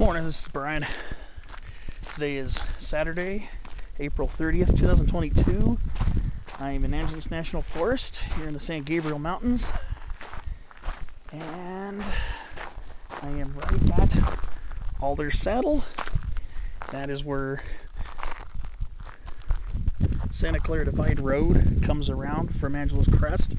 Morning, this is Brian. Today is Saturday, April 30th, 2022. I am in Angeles National Forest here in the San Gabriel Mountains, and I am right at Alder Saddle. That is where Clara Divide Road comes around from Angeles Crest.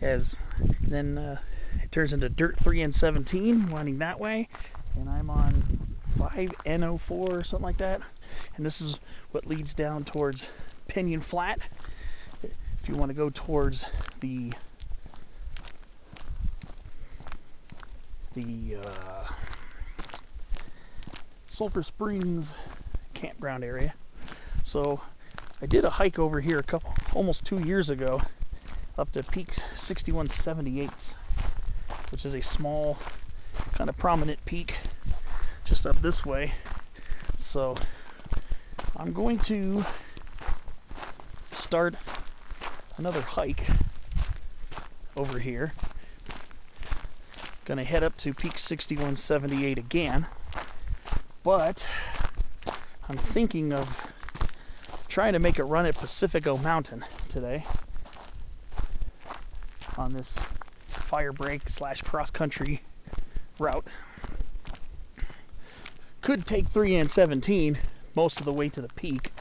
Then it turns into Dirt 3 and 17, winding that way, and I'm on 5N04 or something like that. And this is what leads down towards Pinyon Flat. If you want to go towards the Sulphur Springs campground area. So I did a hike over here almost 2 years ago, up to Peak 6178, which is a small, kind of prominent peak just up this way. So I'm going to start another hike over here. Gonna head up to Peak 6178 again, but I'm thinking of trying to make a run at Pacifico Mountain today on this Firebreak / cross-country route. Could take 3 and 17 most of the way to the peak.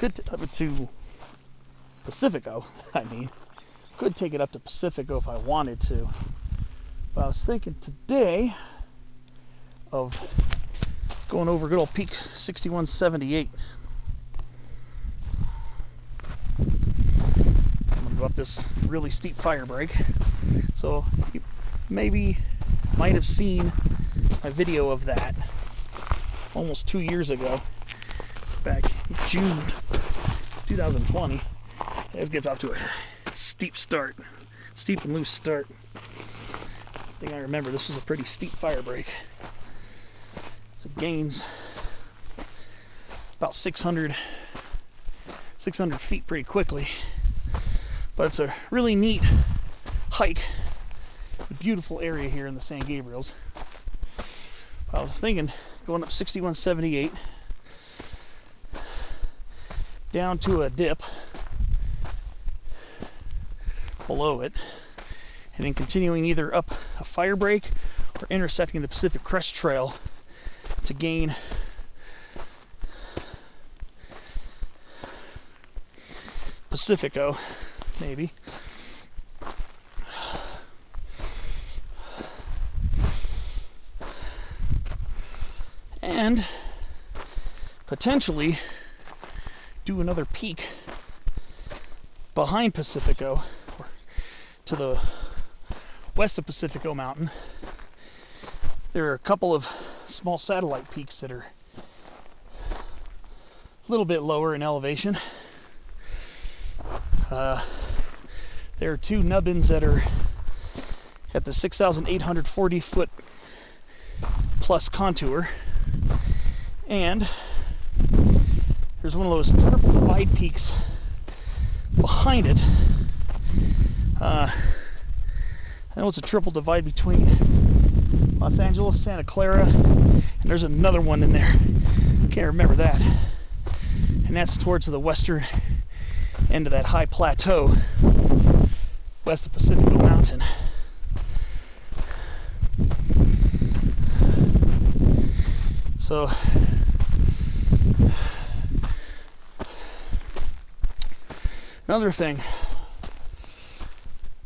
To Pacifico, I mean. Could take it up to Pacifico if I wanted to. But I was thinking today of going over good old Peak 6178. Go up this really steep Firebreak. So you maybe might have seen a video of that almost 2 years ago, back in June 2020. This gets off to a steep and loose start. I think I remember this was a pretty steep Firebreak. So it gains about 600 feet pretty quickly. But it's a really neat hike, a beautiful area here in the San Gabriels. I was thinking going up 6178 down to a dip below it, and then continuing either up a Firebreak or intersecting the Pacific Crest Trail to gain Pacifico. Maybe. And potentially do another peak behind Pacifico, or to the west of Pacifico Mountain. There are a couple of small satellite peaks that are a little bit lower in elevation. There are two nubbins that are at the 6,840 foot plus contour, and there's one of those triple divide peaks behind it. I know it's a triple divide between Los Angeles, Santa Clara, and there's another one in there. Can't remember that. And that's towards the western end of that high plateau west of Pacifico Mountain. So another thing,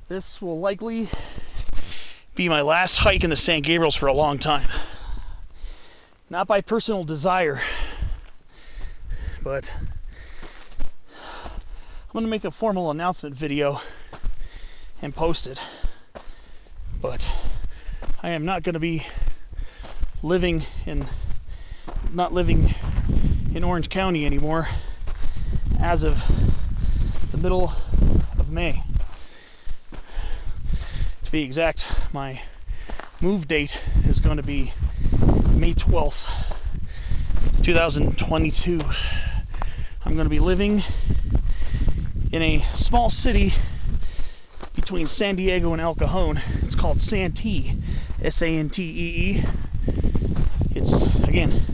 this will likely be my last hike in the San Gabriels for a long time. Not by personal desire, but I'm going to make a formal announcement video and post it. But I am not going to be living in Orange County anymore as of the middle of May. To be exact, my move date is going to be May 12th, 2022. I'm going to be living in a small city between San Diego and El Cajon. It's called Santee, S-A-N-T-E-E. It's, again,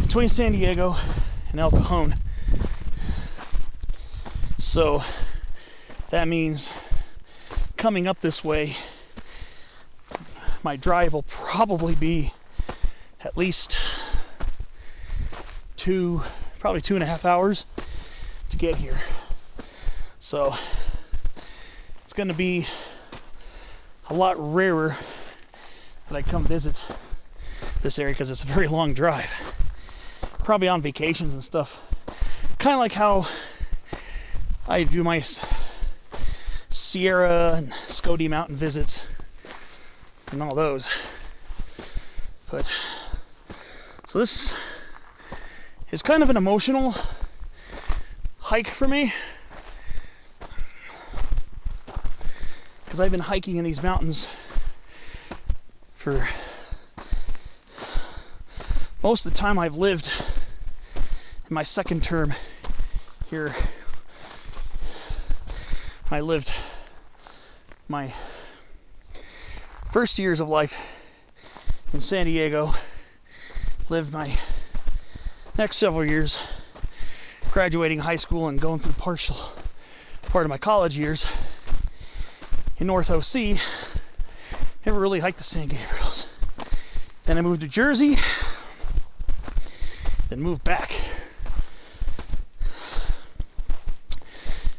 between San Diego and El Cajon. So that means coming up this way, my drive will probably be at least probably 2.5 hours to get here. So it's going to be a lot rarer that I come visit this area because it's a very long drive. Probably on vacations and stuff. Kind of like how I do my Sierra and Scotty Mountain visits and all those. But so this is kind of an emotional hike for me, because I've been hiking in these mountains for most of the time I've lived in my second term here. I lived my first years of life in San Diego, lived my next several years graduating high school and going through partial part of my college years in North OC. Never really hiked the San Gabriels. Then I moved to Jersey, then moved back.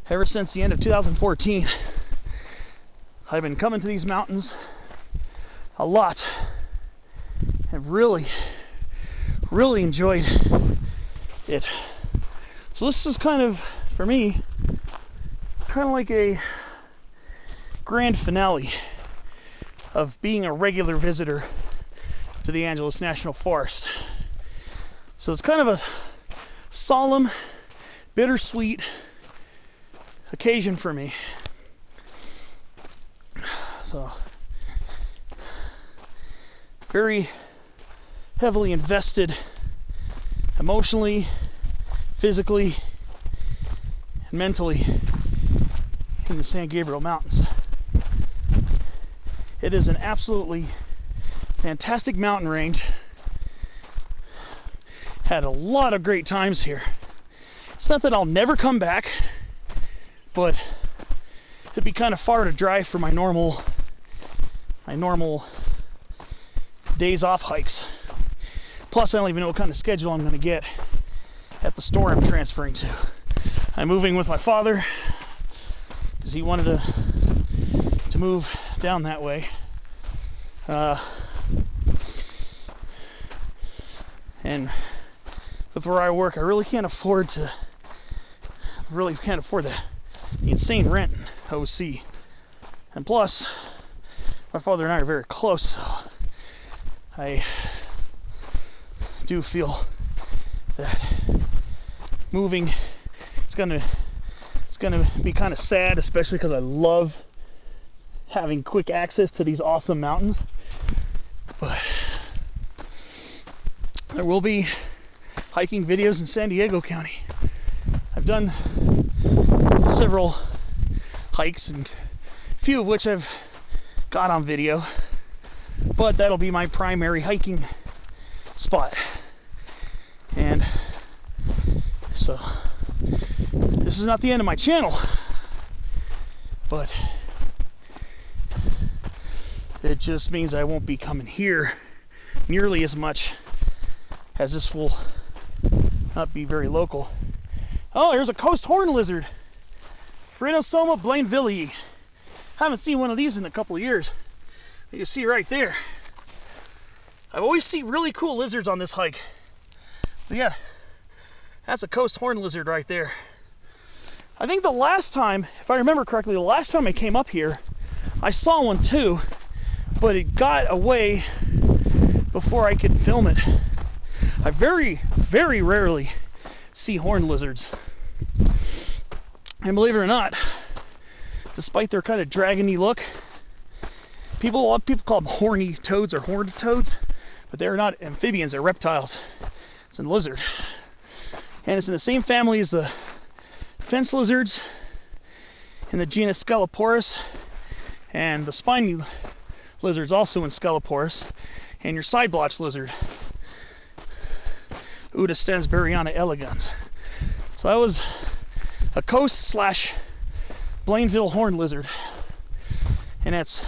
Ever since the end of 2014, I've been coming to these mountains a lot and really enjoyed it. So this is kind of, for me, kind of like a grand finale of being a regular visitor to the Angeles National Forest. So it's kind of a solemn, bittersweet occasion for me. So very heavily invested emotionally, physically, and mentally in the San Gabriel Mountains. It is an absolutely fantastic mountain range. Had a lot of great times here. It's not that I'll never come back, but it'd be kind of far to drive for my normal days off hikes. Plus, I don't even know what kind of schedule I'm going to get at the store I'm transferring to. I'm moving with my father because he wanted to move down that way. And with where I work, I really can't afford the insane rent in OC. And plus, my father and I are very close, so I do feel that moving it's gonna be kind of sad, especially because I love having quick access to these awesome mountains. But there will be hiking videos in San Diego County. I've done several hikes, and a few of which I've got on video, but that'll be my primary hiking spot. And so this is not the end of my channel, but it just means I won't be coming here nearly as much, as this will not be very local. Oh, here's a coast horn lizard, Phrynosoma blainvillii. Haven't seen one of these in a couple of years. You can see right there. I always see really cool lizards on this hike. But yeah, that's a coast horn lizard right there. I think the last time, if I remember correctly, the last time I came up here, I saw one too, but it got away before I could film it. I very, very rarely see horned lizards. And believe it or not, despite their kind of dragony look, a lot of people call them horny toads or horned toads, but they're not amphibians, they're reptiles. It's a lizard. And it's in the same family as the fence lizards in the genus Scaloporus, and the spiny lizards also in Scaloporus, and your side blotch lizard, Uda stansberryana elegans. So that was a coast / blainvillii horned lizard, and that's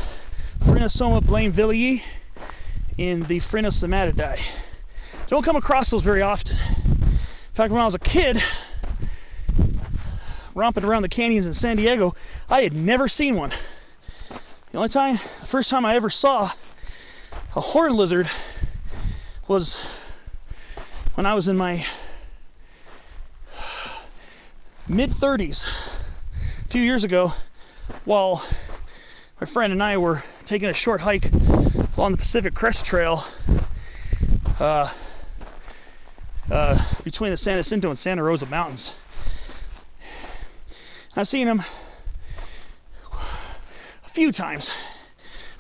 Phrynosoma blainvillii in the Phrynosomatidae. Don't come across those very often. In fact, when I was a kid, romping around the canyons in San Diego, I had never seen one. The first time I ever saw a horned lizard was when I was in my mid-30s, a few years ago, while my friend and I were taking a short hike along the Pacific Crest Trail between the San Jacinto and Santa Rosa Mountains. I've seen them a few times,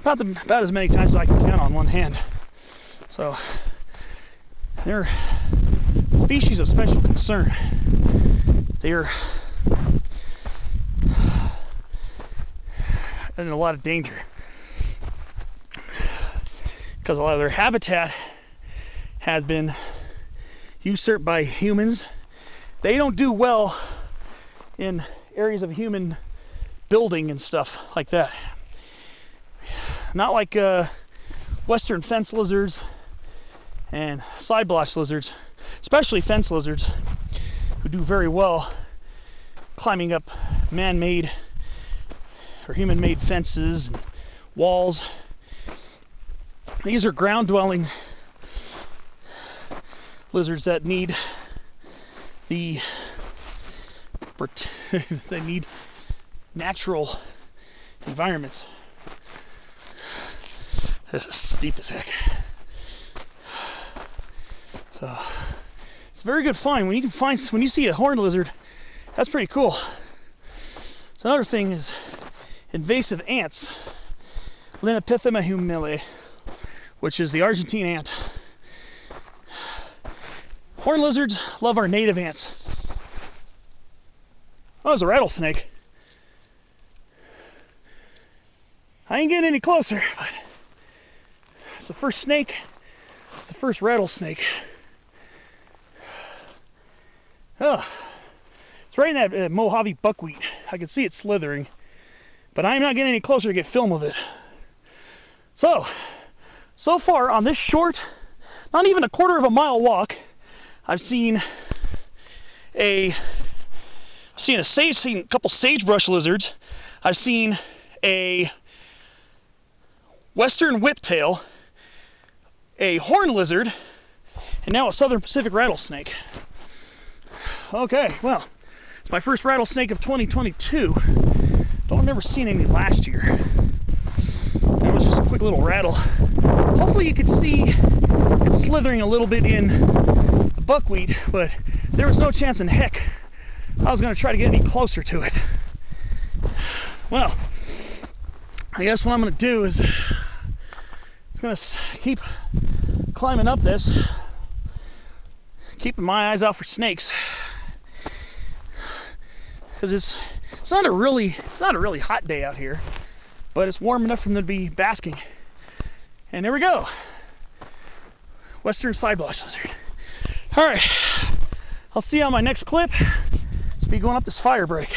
about as many times as I can count on one hand. So they're a species of special concern. They're in a lot of danger because a lot of their habitat has been usurped by humans. They don't do well in areas of human building and stuff like that. Not like western fence lizards and side blotch lizards, especially fence lizards, who do very well climbing up man-made or human-made fences and walls. These are ground-dwelling lizards that need they need natural environments. This is steep as heck. So it's a very good find. When you see a horned lizard, that's pretty cool. So another thing is invasive ants, Linapithema humili, which is the Argentine ant. Horned lizards love our native ants. Oh, there's a rattlesnake. I ain't getting any closer, but it's the first snake. It's the first rattlesnake. Oh, it's right in that Mojave buckwheat. I can see it slithering, but I'm not getting any closer to get film of it. So far on this short, not even a quarter of a mile walk, I've seen a couple sagebrush lizards. I've seen a western whiptail, a horned lizard, and now a Southern Pacific rattlesnake. Okay, well, it's my first rattlesnake of 2022. I've never seen any last year. That was just a quick little rattle. Hopefully you could see it slithering a little bit in the buckwheat, but there was no chance in heck I was going to try to get any closer to it. Well, I guess what I'm going to do is I'm going to keep climbing up this, keeping my eyes out for snakes, because it's not a really hot day out here, but it's warm enough for them to be basking. And there we go, western side blotch lizard. All right, I'll see you on my next clip. Let's be going up this Firebreak.